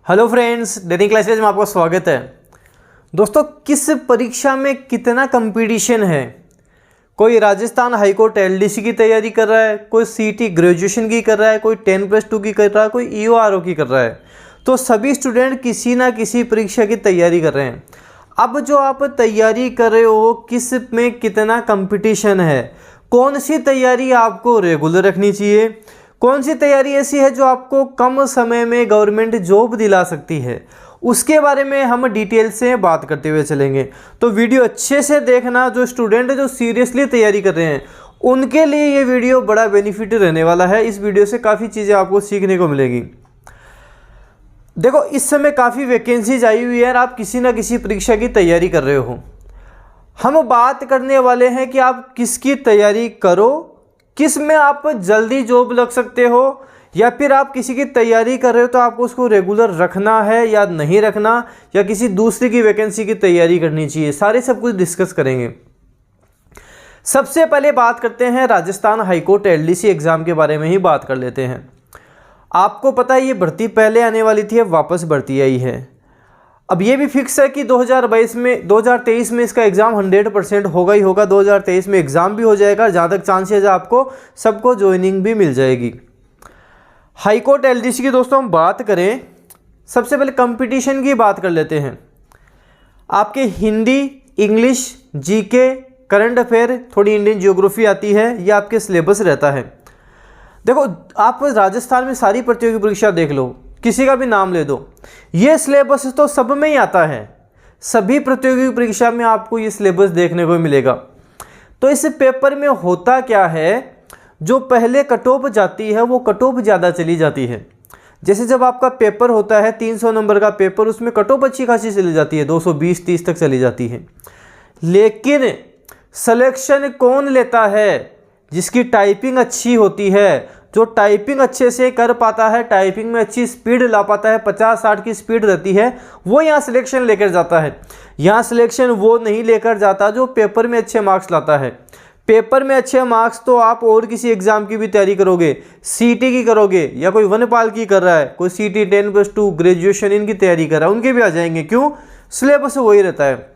Hello friends, डेनिंग classes में आपका स्वागत है। दोस्तों, किस परीक्षा में कितना कंपटीशन है। कोई राजस्थान हाईकोर्ट एलडीसी की तैयारी कर रहा है, कोई सीटी ग्रेजुएशन की कर रहा है, कोई 10+2 की कर रहा है, कोई ईओआरओ की कर रहा है। तो सभी स्टूडेंट किसी ना किसी परीक्षा की तैयारी कर रहे हैं। अब जो आप तैयारी कर रहे हो, किस में कितना कंपटीशन है, कौन सी तैयारी आपको रेगुलर रखनी चाहिए, कौन सी तैयारी ऐसी है जो आपको कम समय में गवर्नमेंट जॉब दिला सकती है, उसके बारे में हम डिटेल से बात करते हुए चलेंगे। तो वीडियो अच्छे से देखना। जो स्टूडेंट जो सीरियसली तैयारी कर रहे हैं उनके लिए ये वीडियो बड़ा बेनिफिट रहने वाला है। इस वीडियो से काफ़ी चीज़ें आपको सीखने को मिलेगी। देखो, इस समय काफ़ी वैकेंसीज आई हुई है और आप किसी ना किसी परीक्षा की तैयारी कर रहे हो। हम बात करने वाले हैं कि आप किसकी तैयारी करो, किस में आप जल्दी जॉब लग सकते हो, या फिर आप किसी की तैयारी कर रहे हो तो आपको उसको रेगुलर रखना है या नहीं रखना, या किसी दूसरी की वैकेंसी की तैयारी करनी चाहिए। सारे सब कुछ डिस्कस करेंगे। सबसे पहले बात करते हैं राजस्थान हाईकोर्ट एलडीसी एग्ज़ाम के बारे में ही बात कर लेते हैं। आपको पता है ये भर्ती पहले आने वाली थी, अब वापस भर्ती आई है। अब ये भी फिक्स है कि 2023 में इसका एग्ज़ाम 100% होगा ही होगा। 2023 में एग्ज़ाम भी हो जाएगा, जहाँ तक चांसेस है आपको सबको ज्वाइनिंग भी मिल जाएगी। हाईकोर्ट एलडीसी की दोस्तों हम बात करें, सबसे पहले कंपटीशन की बात कर लेते हैं। आपके Hindi, English, GK, current affair, थोड़ी इंडियन ज्योग्राफी आती है, ये आपके सिलेबस रहता है। देखो, आप राजस्थान में सारी प्रतियोगी परीक्षा देख लो, किसी का भी नाम ले दो, ये सिलेबस तो सब में ही आता है। सभी प्रतियोगी परीक्षा में आपको ये सिलेबस देखने को मिलेगा। तो इस पेपर में होता क्या है, जो पहले कट ऑफ जाती है वो कट ऑफ ज़्यादा चली जाती है। जैसे जब आपका पेपर होता है 300 नंबर का पेपर, उसमें कट ऑफ अच्छी खासी चली जाती है, 220-30 तक चली जाती है। लेकिन सिलेक्शन कौन लेता है? जिसकी टाइपिंग अच्छी होती है, जो टाइपिंग अच्छे से कर पाता है, टाइपिंग में अच्छी स्पीड ला पाता है, 50-60 की स्पीड रहती है, वो यहाँ सिलेक्शन लेकर जाता है। यहाँ सिलेक्शन वो नहीं लेकर जाता जो पेपर में अच्छे मार्क्स लाता है। पेपर में अच्छे मार्क्स तो आप और किसी एग्जाम की भी तैयारी करोगे, सीटी की करोगे, या कोई वनपाल की कर रहा है, कोई सीटी 10+2 ग्रेजुएशन इनकी तैयारी कर रहा है, उनके भी आ जाएंगे। क्यों? सिलेबस वही रहता है।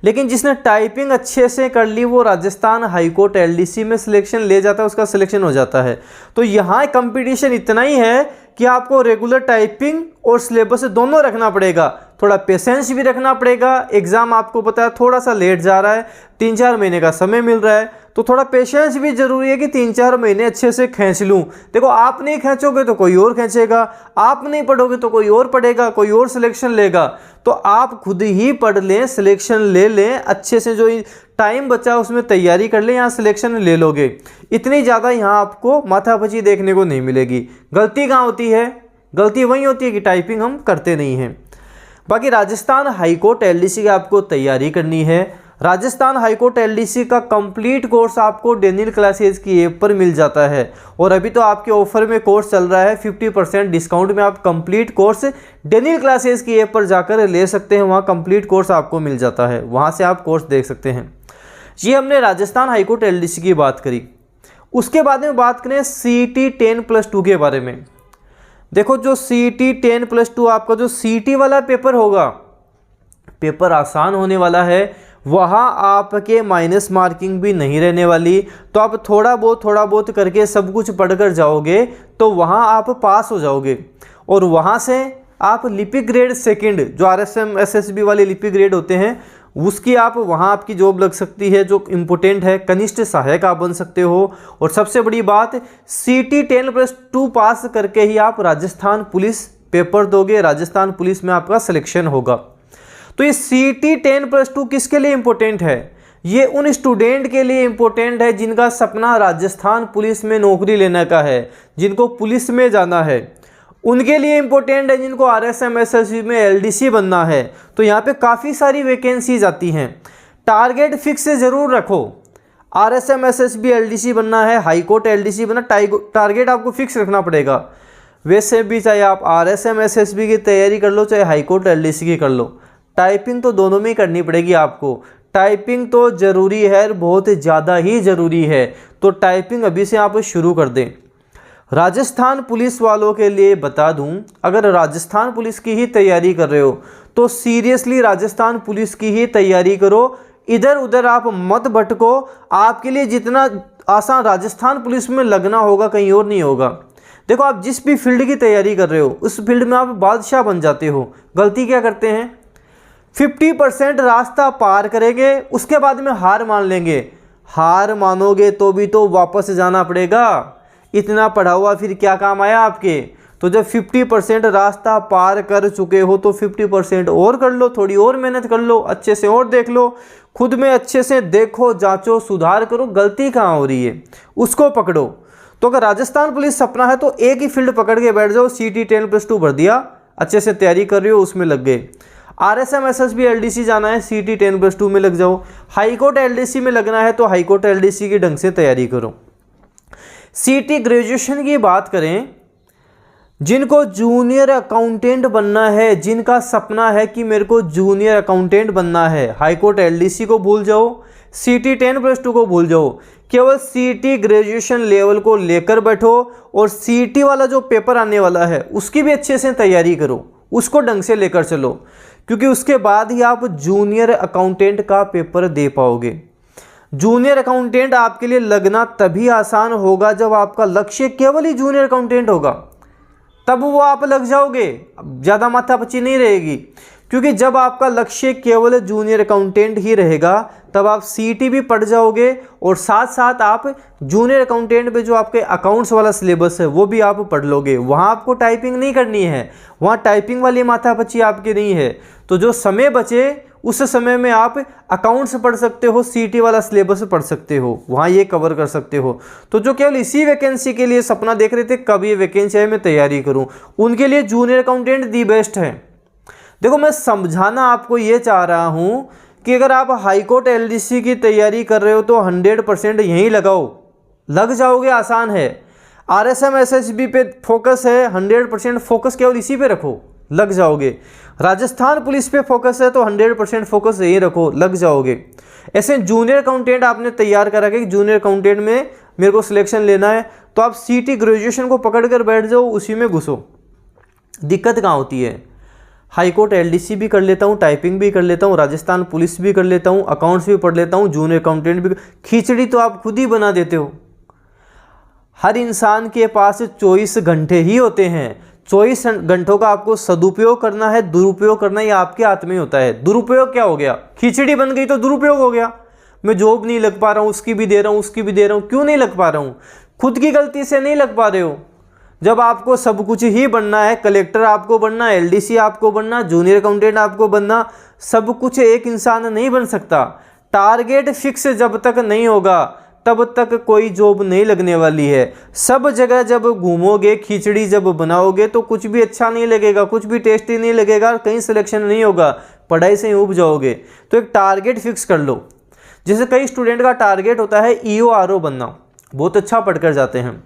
लेकिन जिसने टाइपिंग अच्छे से कर ली वो राजस्थान हाईकोर्ट एलडीसी में सिलेक्शन ले जाता है, उसका सिलेक्शन हो जाता है। तो यहाँ कंपटीशन इतना ही है कि आपको रेगुलर टाइपिंग और सिलेबस दोनों रखना पड़ेगा, थोड़ा पेशेंस भी रखना पड़ेगा। एग्ज़ाम आपको पता है थोड़ा सा लेट जा रहा है, 3-4 महीने का समय मिल रहा है, तो थोड़ा पेशेंस भी ज़रूरी है कि 3-4 महीने अच्छे से खींच लूँ। देखो, आप नहीं खींचोगे तो कोई और खींचेगा, आप नहीं पढ़ोगे तो कोई और पढ़ेगा, कोई और सिलेक्शन लेगा। तो आप खुद ही पढ़ लें, सिलेक्शन ले लें अच्छे से, जो टाइम बचा उसमें तैयारी कर लें, यहाँ सिलेक्शन ले लोगे। इतनी ज़्यादा यहाँ आपको माथापच्ची देखने को नहीं मिलेगी। गलती कहाँ होती है? गलती वही होती है कि टाइपिंग हम करते नहीं हैं। बाकी राजस्थान हाईकोर्ट एलडीसी की आपको तैयारी करनी है। राजस्थान हाईकोर्ट एलडीसी का कंप्लीट कोर्स आपको डेनियल क्लासेज की ऐप पर मिल जाता है, और अभी तो आपके ऑफर में कोर्स चल रहा है, 50% डिस्काउंट में आप कंप्लीट कोर्स डेनियल क्लासेज की ऐप पर जाकर ले सकते हैं। वहाँ कंप्लीट कोर्स आपको मिल जाता है, वहाँ से आप कोर्स देख सकते हैं। ये हमने राजस्थान हाईकोर्ट एलडीसी की बात करी। उसके बाद में बात करें सीटी 10+2 के बारे में। देखो, जो सीटी 10+2 आपका जो सीटी वाला पेपर होगा, पेपर आसान होने वाला है। वहाँ आपके माइनस मार्किंग भी नहीं रहने वाली। तो आप थोड़ा बहुत करके सब कुछ पढ़कर जाओगे तो वहाँ आप पास हो जाओगे, और वहाँ से आप लिपिक ग्रेड सेकंड, जो आरएसएम एसएसबी वाले लिपिक ग्रेड होते हैं, उसकी आप वहाँ आपकी जॉब लग सकती है, जो इम्पोर्टेंट है। कनिष्ठ सहायक आप बन सकते हो। और सबसे बड़ी बात, सीटी 10+2 पास करके ही आप राजस्थान पुलिस पेपर दोगे, राजस्थान पुलिस में आपका सिलेक्शन होगा। तो ये सीटी 10+2 किसके लिए इम्पोर्टेंट है? ये उन स्टूडेंट के लिए इम्पोर्टेंट है जिनका सपना राजस्थान पुलिस में नौकरी लेने का है, जिनको पुलिस में जाना है। उनके लिए इम्पोर्टेंट है जिनको आरएसएम एसएसबी में एलडीसी बनना है। तो यहाँ पे काफ़ी सारी वैकेंसीज आती हैं। टारगेट फिक्स ज़रूर रखो। आरएसएम एसएसबी एलडीसी बनना है, हाईकोर्ट एलडीसी बनना, टारगेट आपको फिक्स रखना पड़ेगा। वैसे भी चाहे आप आरएसएम एसएसबी की तैयारी कर लो, चाहे हाईकोर्ट एलडीसी की कर लो, टाइपिंग तो दोनों में ही करनी पड़ेगी आपको। टाइपिंग तो ज़रूरी है, बहुत ज़्यादा ही ज़रूरी है। तो टाइपिंग अभी से आप शुरू कर दें। राजस्थान पुलिस वालों के लिए बता दूं, अगर राजस्थान पुलिस की ही तैयारी कर रहे हो तो सीरियसली राजस्थान पुलिस की ही तैयारी करो। इधर उधर आप मत भटको। आपके लिए जितना आसान राजस्थान पुलिस में लगना होगा कहीं और नहीं होगा। देखो, आप जिस भी फील्ड की तैयारी कर रहे हो उस फील्ड में आप बादशाह बन जाते हो। गलती क्या करते हैं, 50% रास्ता पार करेंगे, उसके बाद में हार मान लेंगे। हार मानोगे तो भी तो वापस जाना पड़ेगा। इतना पढ़ा हुआ फिर क्या काम आया आपके। तो जब 50% रास्ता पार कर चुके हो तो 50% और कर लो, थोड़ी और मेहनत कर लो, अच्छे से और देख लो, खुद में अच्छे से देखो, जांचो, सुधार करो, गलती कहाँ हो रही है उसको पकड़ो। तो अगर राजस्थान पुलिस सपना है तो एक ही फील्ड पकड़ के बैठ जाओ। सीटी 10+2 भर दिया, अच्छे से तैयारी कर रहे हो, उसमें लग गए। RSM SSB LDC जाना है, सीटी 10+2 में लग जाओ। हाईकोर्ट LDC में लगना है तो हाईकोर्ट LDC की ढंग से तैयारी करो। सीटी ग्रेजुएशन की बात करें, जिनको जूनियर अकाउंटेंट बनना है, जिनका सपना है कि मेरे को जूनियर अकाउंटेंट बनना है, हाईकोर्ट LDC को भूल जाओ, सीटी 10+2 को भूल जाओ। केवल सीटी ग्रेजुएशन लेवल को लेकर बैठो और सीटी वाला जो पेपर आने वाला है उसकी भी अच्छे से तैयारी करो, उसको ढंग से लेकर चलो, क्योंकि उसके बाद ही आप जूनियर अकाउंटेंट का पेपर दे पाओगे। जूनियर अकाउंटेंट आपके लिए लगना तभी आसान होगा जब आपका लक्ष्य केवल ही जूनियर अकाउंटेंट होगा, तब वो आप लग जाओगे, ज़्यादा माथापच्ची नहीं रहेगी। क्योंकि जब आपका लक्ष्य केवल जूनियर अकाउंटेंट ही रहेगा तब आप सीटी भी पढ़ जाओगे और साथ साथ आप जूनियर अकाउंटेंट पे जो आपके अकाउंट्स वाला सिलेबस है वो भी आप पढ़ लोगे। वहाँ आपको टाइपिंग नहीं करनी है, वहाँ टाइपिंग वाली माथापच्ची आपकी नहीं है। तो जो समय बचे उस समय में आप अकाउंट्स पढ़ सकते हो, सीटी वाला सिलेबस पढ़ सकते हो, वहाँ ये कवर कर सकते हो। तो जो केवल इसी वैकेंसी के लिए सपना देख रहे थे कब ये वैकेंसी है मैं तैयारी करूँ, उनके लिए जूनियर अकाउंटेंट दी बेस्ट है। देखो, मैं समझाना आपको ये चाह रहा हूँ कि अगर आप हाईकोर्ट LDC की तैयारी कर रहे हो तो 100% यहीं लगाओ, लग जाओगे, आसान है। RSM SSB पे फोकस है, 100% फोकस केवल इसी पे रखो, लग जाओगे। राजस्थान पुलिस पे फोकस है तो 100% फोकस यहीं रखो, लग जाओगे। ऐसे जूनियर अकाउंटेंट आपने तैयार करा कि जूनियर अकाउंटेंट में मेरे को सिलेक्शन लेना है तो आप सीटी ग्रेजुएशन को पकड़ कर बैठ जाओ, उसी में घुसो। दिक्कत कहाँ होती है, हाईकोर्ट LDC भी कर लेता हूँ, टाइपिंग भी कर लेता हूँ, राजस्थान पुलिस भी कर लेता हूँ, अकाउंट्स भी पढ़ लेता हूँ, जूनियर अकाउंटेंट भी। खिचड़ी तो आप खुद ही बना देते हो। हर इंसान के पास 24 घंटे ही होते हैं, 24 घंटों का आपको सदुपयोग करना है, दुरुपयोग करना ये आपके हाथ में होता है। दुरुपयोग क्या हो गया, खिचड़ी बन गई तो दुरुपयोग हो गया। मैं जॉब नहीं लग पा रहा हूँ, उसकी भी दे रहा हूँ, उसकी भी दे रहा हूँ, क्यों नहीं लग पा रहा हूँ, खुद की गलती से नहीं लग पा रहे हो। जब आपको सब कुछ ही बनना है, कलेक्टर आपको बनना, LDC आपको बनना, जूनियर अकाउंटेंट आपको बनना, सब कुछ एक इंसान नहीं बन सकता। टारगेट फिक्स जब तक नहीं होगा तब तक कोई जॉब नहीं लगने वाली है। सब जगह जब घूमोगे, खिचड़ी जब बनाओगे तो कुछ भी अच्छा नहीं लगेगा, कुछ भी टेस्टी नहीं लगेगा, कहीं सिलेक्शन नहीं होगा, पढ़ाई से ही उब जाओगे। तो एक टारगेट फिक्स कर लो। जैसे कई स्टूडेंट का टारगेट होता है EO RO बनना, बहुत अच्छा पढ़कर जाते हैं,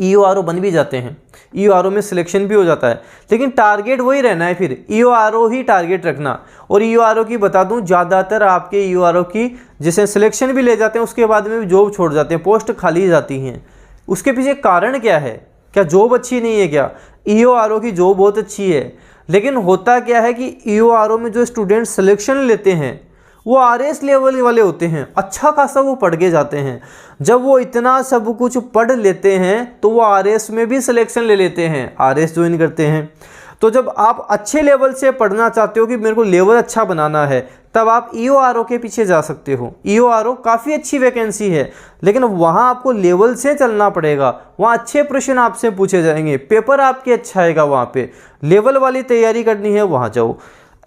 EO RO बन भी जाते हैं, EO RO में सिलेक्शन भी हो जाता है, लेकिन टारगेट वही रहना है, फिर EO RO ही टारगेट रखना। और EO RO की बता दूं, ज़्यादातर आपके EO RO की जैसे सिलेक्शन भी ले जाते हैं उसके बाद में भी जॉब छोड़ जाते हैं, पोस्ट खाली जाती हैं। उसके पीछे कारण क्या है, क्या जॉब अच्छी नहीं है क्या? EO RO की जॉब बहुत अच्छी है, लेकिन होता क्या है कि EO RO में जो स्टूडेंट सिलेक्शन लेते हैं वो RS लेवल वाले होते हैं, अच्छा खासा वो पढ़ के जाते हैं। जब वो इतना सब कुछ पढ़ लेते हैं तो वो RS में भी सिलेक्शन ले लेते हैं, RS ज्वाइन करते हैं। तो जब आप अच्छे लेवल से पढ़ना चाहते हो कि मेरे को लेवल अच्छा बनाना है, तब आप EO RO के पीछे जा सकते हो। EO RO काफ़ी अच्छी वैकेंसी है, लेकिन वहाँ आपको लेवल से चलना पड़ेगा, वहाँ अच्छे प्रश्न आपसे पूछे जाएंगे, पेपर आपके अच्छा आएगा, वहाँ पे लेवल वाली तैयारी करनी है, वहाँ जाओ।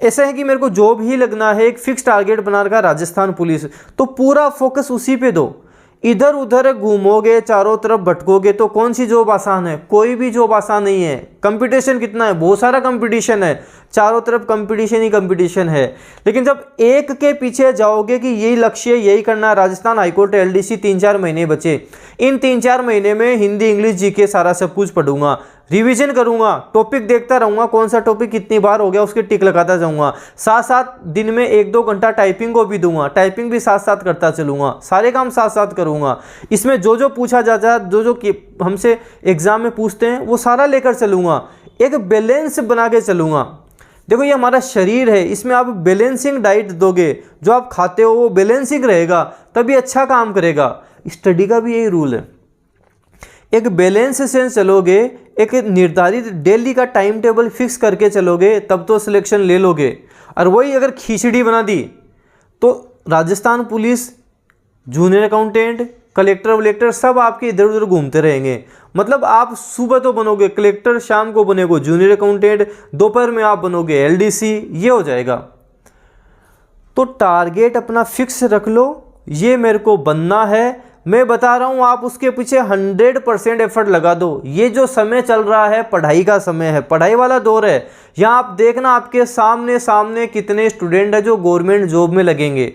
ऐसा है कि मेरे को जॉब ही लगना है, एक फिक्स टारगेट बना रखा राजस्थान पुलिस, तो पूरा फोकस उसी पे दो। इधर उधर घूमोगे, चारों तरफ भटकोगे तो कौन सी जॉब आसान है? कोई भी जॉब आसान नहीं है। कंपटीशन कितना है, बहुत सारा कंपटीशन है, चारों तरफ कंपटीशन ही कंपटीशन है। लेकिन जब एक के पीछे जाओगे कि यही लक्ष्य, यही करना, राजस्थान हाईकोर्ट LDC 3-4 महीने बचे, इन 3-4 महीने में हिंदी, इंग्लिश, GK सारा सब कुछ पढ़ूंगा, रिवीजन करूंगा, टॉपिक देखता रहूंगा, कौन सा टॉपिक कितनी बार हो गया उसके टिक लगाता जाऊंगा। साथ साथ दिन में 1-2 घंटा टाइपिंग को भी दूंगा, टाइपिंग भी साथ साथ करता चलूंगा, सारे काम साथ साथ करूंगा। इसमें जो जो पूछा जाता है, जो जो हमसे एग्जाम में पूछते हैं वो सारा लेकर चलूंगा, एक बैलेंस बना के चलूंगा। देखो ये हमारा शरीर है, इसमें आप बैलेंसिंग डाइट दोगे, जो आप खाते हो वो बैलेंसिंग रहेगा तभी अच्छा काम करेगा। स्टडी का भी यही रूल है, एक बैलेंस से चलोगे, एक निर्धारित डेली का टाइम टेबल फिक्स करके चलोगे तब तो सिलेक्शन ले लोगे। और वही अगर खिचड़ी बना दी तो Rajasthan police, junior accountant, collector वलेक्टर सब आपके इधर उधर घूमते रहेंगे। मतलब आप सुबह तो बनोगे कलेक्टर, शाम को बनेगो जूनियर अकाउंटेंट, दोपहर में आप बनोगे एलडीसी, ये हो जाएगा। तो टारगेट अपना फिक्स रख लो, ये मेरे को बनना है, मैं बता रहा हूँ, आप उसके पीछे 100% एफर्ट लगा दो। ये जो समय चल रहा है पढ़ाई का समय है, पढ़ाई वाला दौर है। यहाँ आप देखना आपके सामने सामने कितने स्टूडेंट हैं जो गवर्नमेंट जॉब में लगेंगे,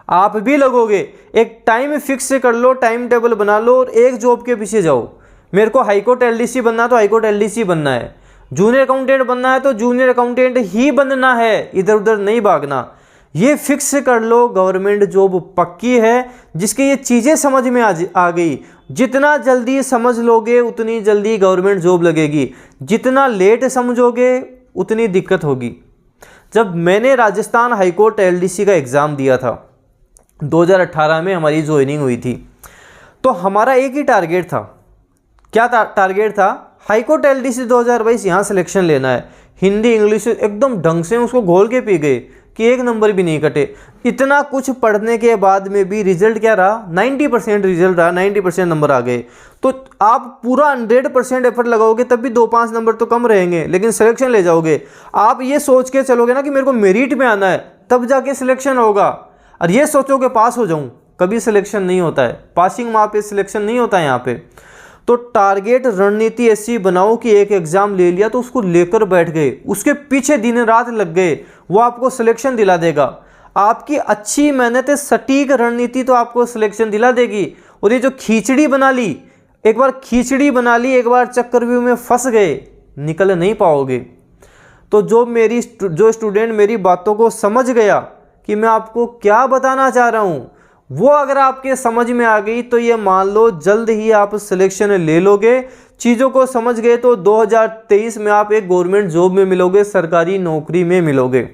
आप भी लगोगे। एक टाइम फिक्स कर लो, टाइम टेबल बना लो और एक जॉब के पीछे जाओ। मेरे को हाईकोर्ट एलडीसी बनना है तो हाईकोर्ट एलडीसी बनना है, जूनियर अकाउंटेंट बनना है तो जूनियर अकाउंटेंट ही बनना है, इधर उधर नहीं भागना। ये फिक्स कर लो, गवर्नमेंट जॉब पक्की है। जिसके ये चीज़ें समझ में आ गई, जितना जल्दी समझ लोगे उतनी जल्दी गवर्नमेंट जॉब लगेगी, जितना लेट समझोगे उतनी दिक्कत होगी। जब मैंने राजस्थान हाईकोर्ट एलडीसी का एग्ज़ाम दिया था 2018 में, हमारी ज्वाइनिंग हुई थी, तो हमारा एक ही टारगेट था। क्या टारगेट था? हाईकोर्ट एलडीसी 2022 यहाँ सिलेक्शन लेना है। हिंदी इंग्लिश एकदम ढंग से उसको घोल के पी गए कि एक नंबर भी नहीं कटे। इतना कुछ पढ़ने के बाद में भी रिजल्ट क्या रहा? 90% रिजल्ट रहा, 90% नंबर आ गए। तो आप पूरा 100% एफर्ट लगाओगे तब भी 2-5 नंबर तो कम रहेंगे, लेकिन सिलेक्शन ले जाओगे। आप ये सोच के चलोगे ना कि मेरे को मेरिट में आना है तब जाके सिलेक्शन होगा, और ये सोचोगे पास हो जाऊँ, कभी सिलेक्शन नहीं होता है। पासिंग वहाँ पे सिलेक्शन नहीं होता है यहाँ पे। तो टारगेट रणनीति ऐसी बनाओ कि एक एग्जाम ले लिया तो उसको लेकर बैठ गए, उसके पीछे दिन रात लग गए, वो आपको सिलेक्शन दिला देगा। आपकी अच्छी मेहनत, सटीक रणनीति तो आपको सिलेक्शन दिला देगी। और ये जो खिचड़ी बना ली, एक बार खिचड़ी बना ली, एक बार चक्रव्यूह में फंस गए, निकल नहीं पाओगे। तो जो स्टूडेंट मेरी बातों को समझ गया कि मैं आपको क्या बताना चाह रहा हूँ, वो अगर आपके समझ में आ गई तो ये मान लो जल्द ही आप सिलेक्शन ले लोगे। चीज़ों को समझ गए तो 2023 में आप एक गवर्नमेंट जॉब में मिलोगे, सरकारी नौकरी में मिलोगे।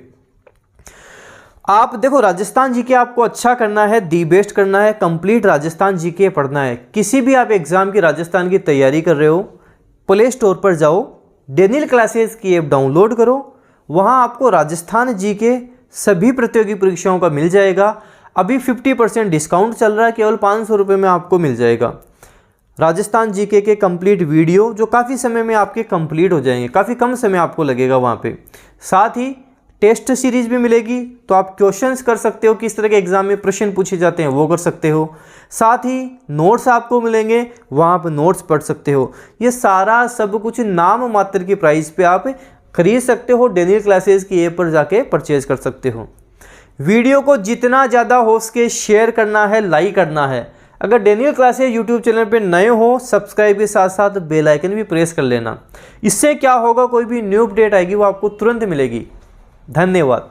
आप देखो, राजस्थान जीके आपको अच्छा करना है, दी बेस्ट करना है, कंप्लीट राजस्थान जीके पढ़ना है। किसी भी आप एग्जाम की राजस्थान की तैयारी कर रहे हो, प्ले स्टोर पर जाओ, डेनियल क्लासेस की ऐप डाउनलोड करो, वहाँ आपको राजस्थान जीके सभी प्रतियोगी परीक्षाओं का मिल जाएगा। अभी 50% डिस्काउंट चल रहा है, केवल 500 रुपये में आपको मिल जाएगा। राजस्थान जीके के कंप्लीट वीडियो जो काफ़ी समय में आपके कंप्लीट हो जाएंगे, काफ़ी कम समय आपको लगेगा वहाँ पे। साथ ही टेस्ट सीरीज भी मिलेगी, तो आप क्वेश्चंस कर सकते हो, किस तरह के एग्जाम में प्रश्न पूछे जाते हैं वो कर सकते हो। साथ ही नोट्स आपको मिलेंगे, वहाँ पर नोट्स पढ़ सकते हो। ये सारा सब कुछ नाम मात्र की प्राइस पे आप खरीद सकते हो, डेनियल क्लासेस की ऐप पर जाके परचेज कर सकते हो। वीडियो को जितना ज़्यादा हो सके शेयर करना है, लाइक करना है। अगर डेनियल क्लासेस यूट्यूब चैनल पे नए हो, सब्सक्राइब के साथ साथ बेल आइकन भी प्रेस कर लेना। इससे क्या होगा, कोई भी न्यू अपडेट आएगी वो आपको तुरंत मिलेगी। धन्यवाद।